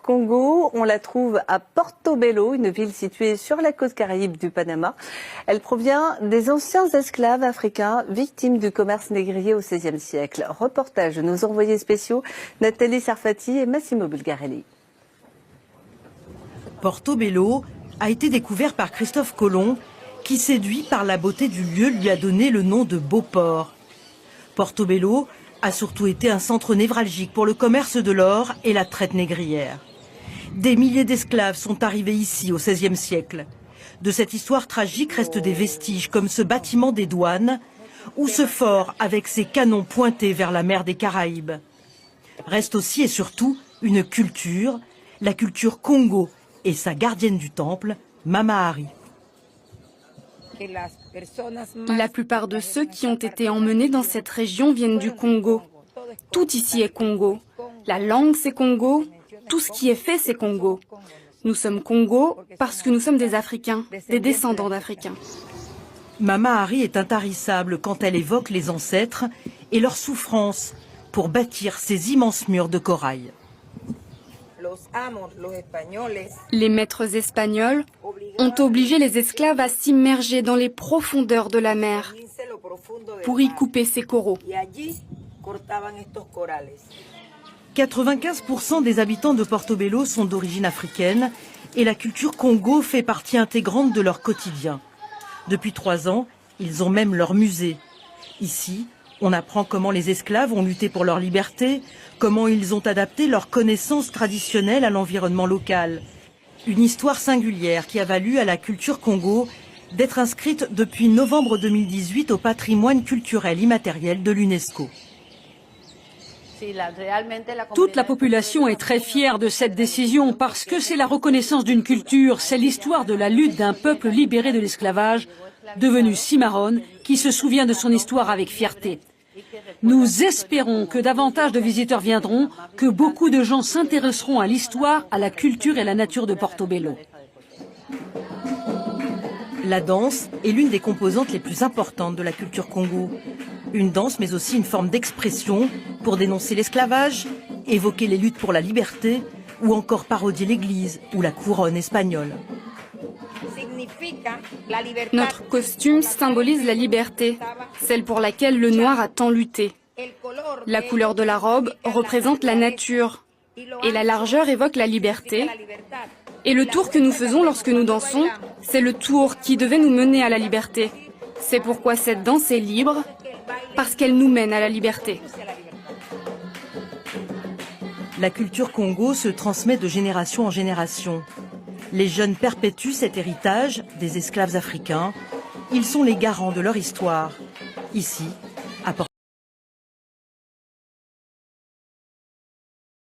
Congo. On la trouve à Portobello, une ville située sur la côte caraïbe du Panama. Elle provient des anciens esclaves africains victimes du commerce négrier au XVIe siècle. Reportage de nos envoyés spéciaux Nathalie Sarfati et Massimo Bulgarelli. Portobello a été découvert par Christophe Colomb, qui, séduit par la beauté du lieu, lui a donné le nom de Beauport. Portobello a surtout été un centre névralgique pour le commerce de l'or et la traite négrière. Des milliers d'esclaves sont arrivés ici au XVIe siècle. De cette histoire tragique restent des vestiges comme ce bâtiment des douanes ou ce fort avec ses canons pointés vers la mer des Caraïbes. Reste aussi et surtout une culture, la culture Congo et sa gardienne du temple, Mama Hari. La plupart de ceux qui ont été emmenés dans cette région viennent du Congo. Tout ici est Congo. La langue c'est Congo, tout ce qui est fait c'est Congo. Nous sommes Congo parce que nous sommes des Africains, des descendants d'Africains. Mama Hari est intarissable quand elle évoque les ancêtres et leur souffrance pour bâtir ces immenses murs de corail. Les maîtres espagnols ont obligé les esclaves à s'immerger dans les profondeurs de la mer pour y couper ces coraux. 95% des habitants de Portobello sont d'origine africaine et la culture Congo fait partie intégrante de leur quotidien. Depuis 3 ans, ils ont même leur musée. Ici, on apprend comment les esclaves ont lutté pour leur liberté, comment ils ont adapté leurs connaissances traditionnelles à l'environnement local. Une histoire singulière qui a valu à la culture Congo d'être inscrite depuis novembre 2018 au patrimoine culturel immatériel de l'UNESCO. Toute la population est très fière de cette décision parce que c'est la reconnaissance d'une culture, c'est l'histoire de la lutte d'un peuple libéré de l'esclavage, devenu cimarron, qui se souvient de son histoire avec fierté. Nous espérons que davantage de visiteurs viendront, que beaucoup de gens s'intéresseront à l'histoire, à la culture et à la nature de Portobello. La danse est l'une des composantes les plus importantes de la culture Congo. Une danse mais aussi une forme d'expression pour dénoncer l'esclavage, évoquer les luttes pour la liberté ou encore parodier l'église ou la couronne espagnole. Notre costume symbolise la liberté, celle pour laquelle le noir a tant lutté. La couleur de la robe représente la nature et la largeur évoque la liberté. Et le tour que nous faisons lorsque nous dansons, c'est le tour qui devait nous mener à la liberté. C'est pourquoi cette danse est libre, parce qu'elle nous mène à la liberté. La culture Congo se transmet de génération en génération. Les jeunes perpétuent cet héritage des esclaves africains. Ils sont les garants de leur histoire. Ici,